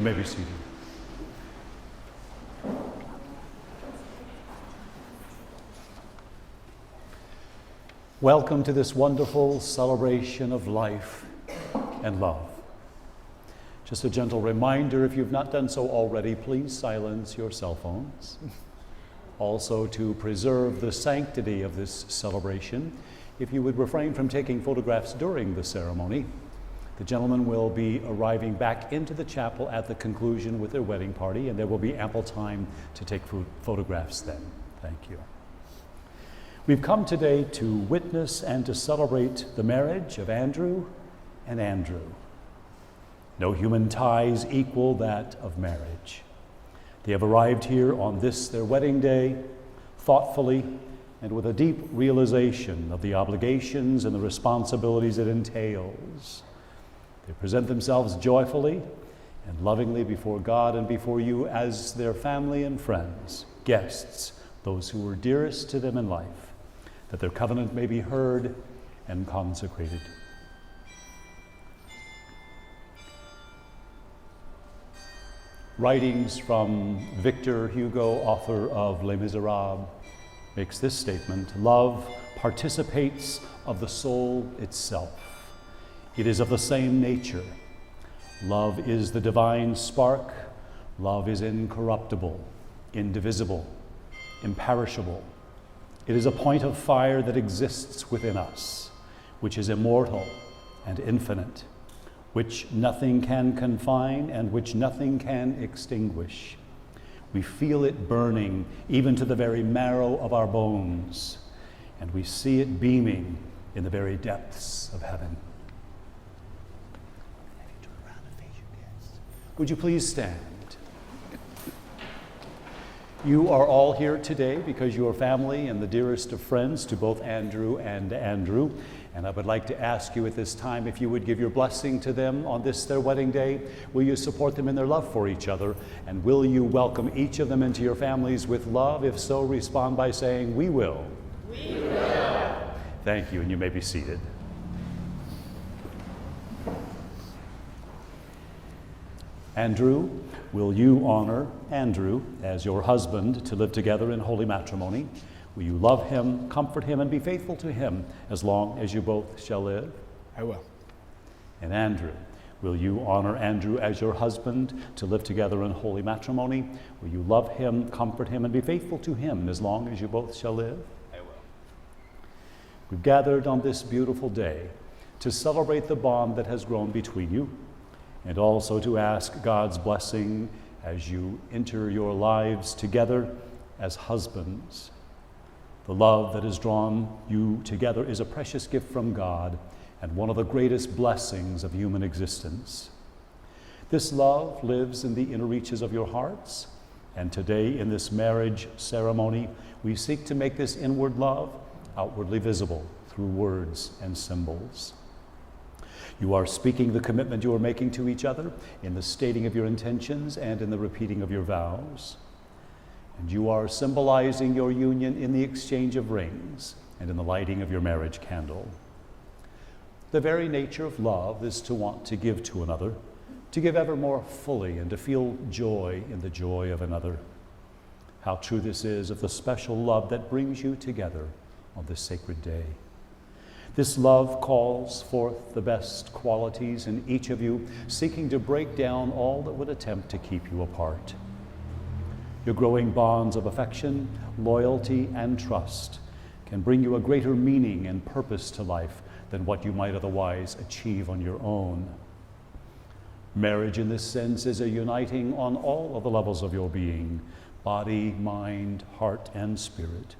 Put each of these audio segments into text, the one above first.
may be seated. Welcome to this wonderful celebration of life and love. Just a gentle reminder, if you've not done so already, please silence your cell phones. Also, to preserve the sanctity of this celebration, if you would refrain from taking photographs during the ceremony. The gentlemen will be arriving back into the chapel at the conclusion with their wedding party, and there will be ample time to take photographs then. Thank you. We've come today to witness and to celebrate the marriage of Andrew and Andrew. No human ties equal that of marriage. They have arrived here on this, their wedding day, thoughtfully and with a deep realization of the obligations and the responsibilities it entails. They present themselves joyfully and lovingly before God and before you as their family and friends, guests, those who were dearest to them in life, that their covenant may be heard and consecrated. Writings from Victor Hugo, author of Les Miserables, makes this statement: love participates of the soul itself. It is of the same nature. Love is the divine spark. Love is incorruptible, indivisible, imperishable. It is a point of fire that exists within us, which is immortal and infinite, which nothing can confine and which nothing can extinguish. We feel it burning even to the very marrow of our bones, and we see it beaming in the very depths of heaven. Would you please stand? You are all here today because you are family and the dearest of friends to both Andrew and Andrew. And I would like to ask you at this time if you would give your blessing to them on this, their wedding day. Will you support them in their love for each other? And will you welcome each of them into your families with love? If so, respond by saying, "We will." We will. Thank you, and you may be seated. Andrew, will you honor Andrew as your husband to live together in holy matrimony? Will you love him, comfort him, and be faithful to him as long as you both shall live? I will. And Andrew, will you honor Andrew as your husband to live together in holy matrimony? Will you love him, comfort him, and be faithful to him as long as you both shall live? I will. We've gathered on this beautiful day to celebrate the bond that has grown between you, and also to ask God's blessing as you enter your lives together as husbands. The love that has drawn you together is a precious gift from God and one of the greatest blessings of human existence. This love lives in the inner reaches of your hearts, and today in this marriage ceremony, we seek to make this inward love outwardly visible through words and symbols. You are speaking the commitment you are making to each other in the stating of your intentions and in the repeating of your vows. And you are symbolizing your union in the exchange of rings and in the lighting of your marriage candle. The very nature of love is to want to give to another, to give ever more fully and to feel joy in the joy of another. How true this is of the special love that brings you together on this sacred day. This love calls forth the best qualities in each of you, seeking to break down all that would attempt to keep you apart. Your growing bonds of affection, loyalty, and trust can bring you a greater meaning and purpose to life than what you might otherwise achieve on your own. Marriage, in this sense, is a uniting on all of the levels of your being: body, mind, heart, and spirit.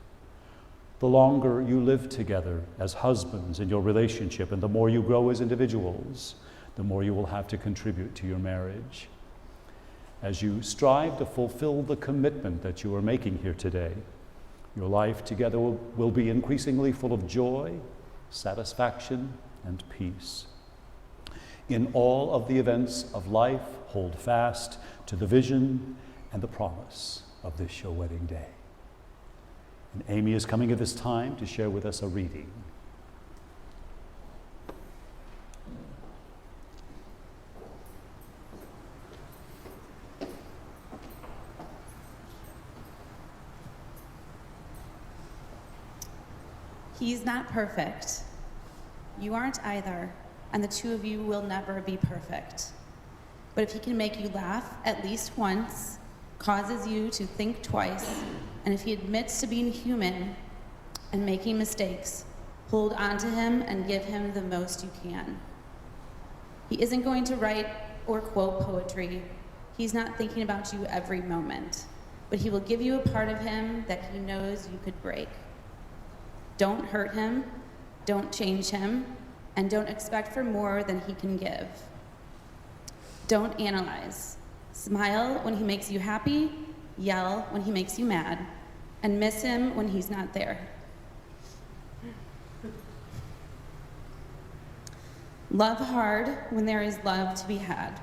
The longer you live together as husbands in your relationship, and the more you grow as individuals, the more you will have to contribute to your marriage. As you strive to fulfill the commitment that you are making here today, your life together will be increasingly full of joy, satisfaction, and peace. In all of the events of life, hold fast to the vision and the promise of this your wedding day. And Amy is coming at this time to share with us a reading. He's not perfect. You aren't either, and the two of you will never be perfect. But if he can make you laugh at least once, causes you to think twice, and if he admits to being human and making mistakes, hold on to him and give him the most you can. He isn't going to write or quote poetry. He's not thinking about you every moment, but he will give you a part of him that he knows you could break. Don't hurt him, don't change him, and don't expect for more than he can give. Don't analyze. Smile when he makes you happy, yell when he makes you mad, and miss him when he's not there. Love hard when there is love to be had.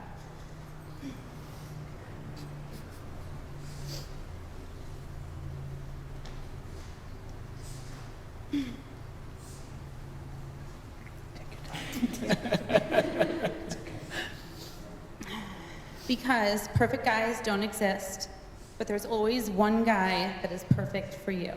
Because perfect guys don't exist, but there's always one guy that is perfect for you.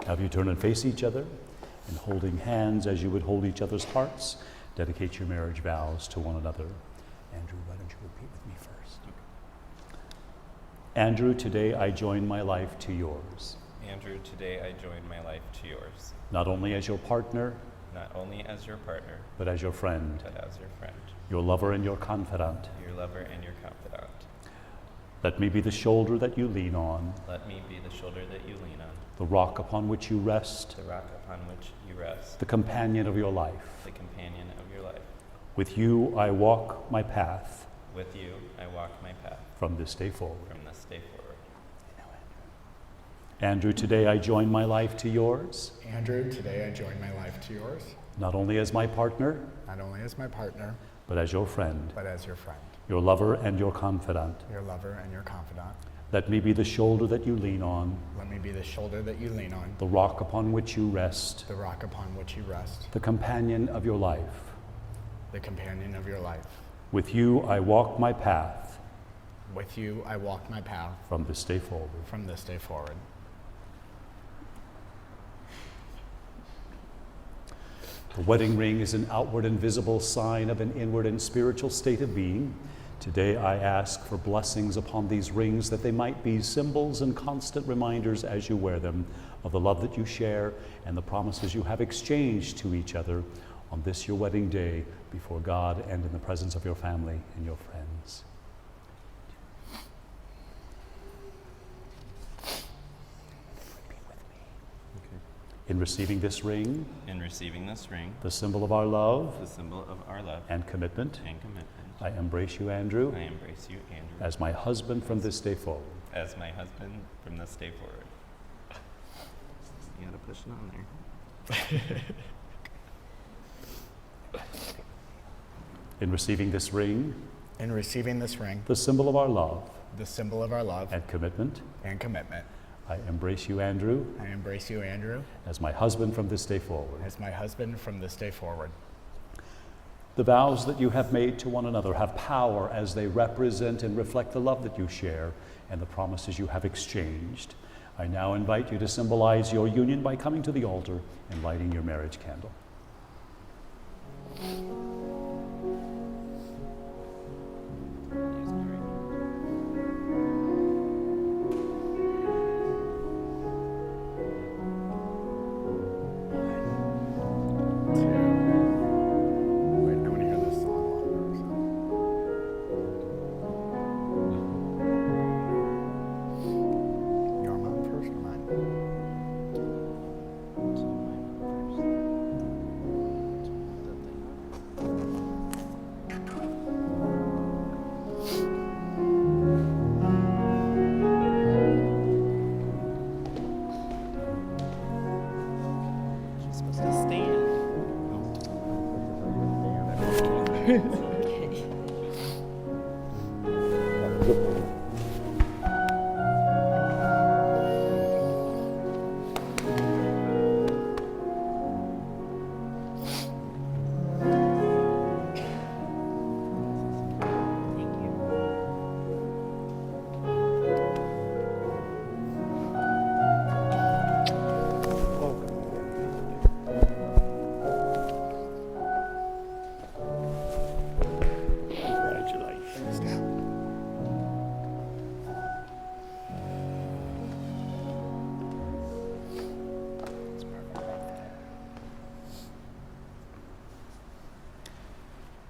Have you turn and face each other, and holding hands as you would hold each other's hearts, dedicate your marriage vows to one another. Andrew, why don't you repeat with me first? Andrew, today I join my life to yours. Andrew, today I join my life to yours. Not only as your partner, Not only as your partner, but as your friend, but as your friend, your lover and your confidant. your lover and your confidant. Let me be the shoulder that you lean on, Let me be the shoulder that you lean on, the rock upon which you rest, the rock upon which you rest, the companion of your life. the companion of your life. With you I walk my path With you, I walk my path from this day forward. from this day forward. Andrew, today I join my life to yours, Andrew, today I join my life to yours, not only as my partner, not only as my partner, but as your friend, but as your friend, your lover and your confidant. your lover and your confidant. Let me be the shoulder that you lean on, Let me be the shoulder that you lean on, the rock upon which you rest, the rock upon which you rest, the companion of your life. the companion of your life. With you I walk my path With you I walk my path from this day forward. from this day forward. The wedding ring is an outward and visible sign of an inward and spiritual state of being. Today I ask for blessings upon these rings that they might be symbols and constant reminders as you wear them of the love that you share and the promises you have exchanged to each other on this your wedding day before God and in the presence of your family and your friends. In receiving this ring, In receiving this ring, the symbol of our love the symbol of our love and commitment, and commitment, I embrace you, Andrew, I embrace you, Andrew, as my husband from this day forward. as my husband from this day forward. You gotta push it on there. In receiving this ring, In receiving this ring, the symbol of our love the symbol of our love and commitment, and commitment, I embrace you, Andrew, I embrace you, Andrew, as my husband from this day forward. as my husband from this day forward. The vows that you have made to one another have power as they represent and reflect the love that you share and the promises you have exchanged. I now invite you to symbolize your union by coming to the altar and lighting your marriage candle. Wait, I want to hear this song. Your mom first or mine? She's supposed to stand.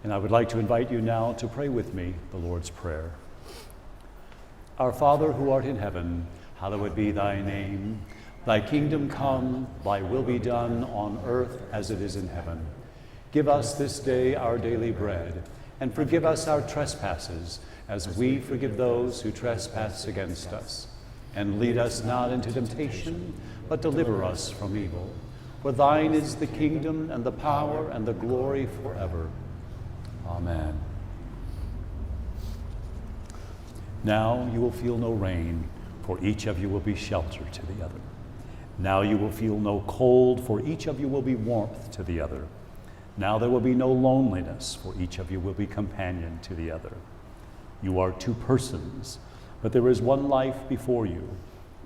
And I would like to invite you now to pray with me the Lord's Prayer. Our Father who art in heaven, hallowed be thy name. Thy kingdom come, thy will be done on earth as it is in heaven. Give us this day our daily bread, and forgive us our trespasses, as we forgive those who trespass against us. And lead us not into temptation, but deliver us from evil. For thine is the kingdom, and the power, and the glory forever. Amen. Now you will feel no rain, for each of you will be shelter to the other. Now you will feel no cold, for each of you will be warmth to the other. Now there will be no loneliness, for each of you will be companion to the other. You are two persons, but there is one life before you.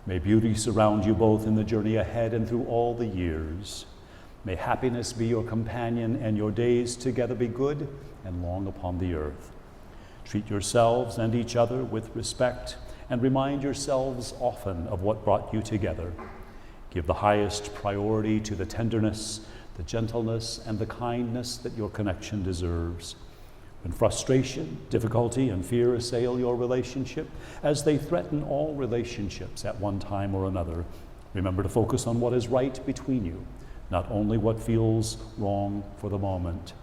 May beauty surround you both in the journey ahead and through all the years. May happiness be your companion and your days together be good and long upon the earth. Treat yourselves and each other with respect and remind yourselves often of what brought you together. Give the highest priority to the tenderness, the gentleness, and the kindness that your connection deserves. When frustration, difficulty, and fear assail your relationship, as they threaten all relationships at one time or another, remember to focus on what is right between you, not only what feels wrong for the moment.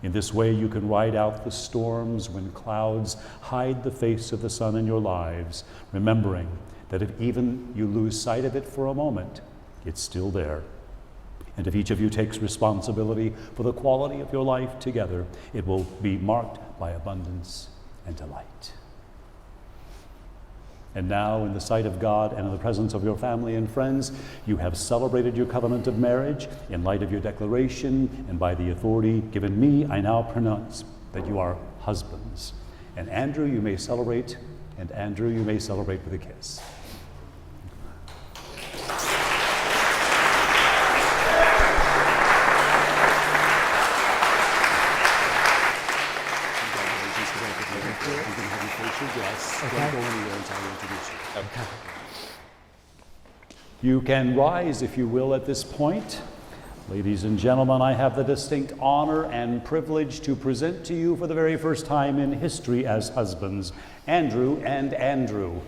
In this way, you can ride out the storms when clouds hide the face of the sun in your lives, remembering that if even you lose sight of it for a moment, it's still there. And if each of you takes responsibility for the quality of your life together, it will be marked by abundance and delight. And now, in the sight of God and in the presence of your family and friends, you have celebrated your covenant of marriage. In light of your declaration and by the authority given me, I now pronounce that you are husbands. And Andrew, you may celebrate with a kiss. You can rise, if you will, at this point. Ladies and gentlemen, I have the distinct honor and privilege to present to you for the very first time in history as husbands, Andrew and Andrew.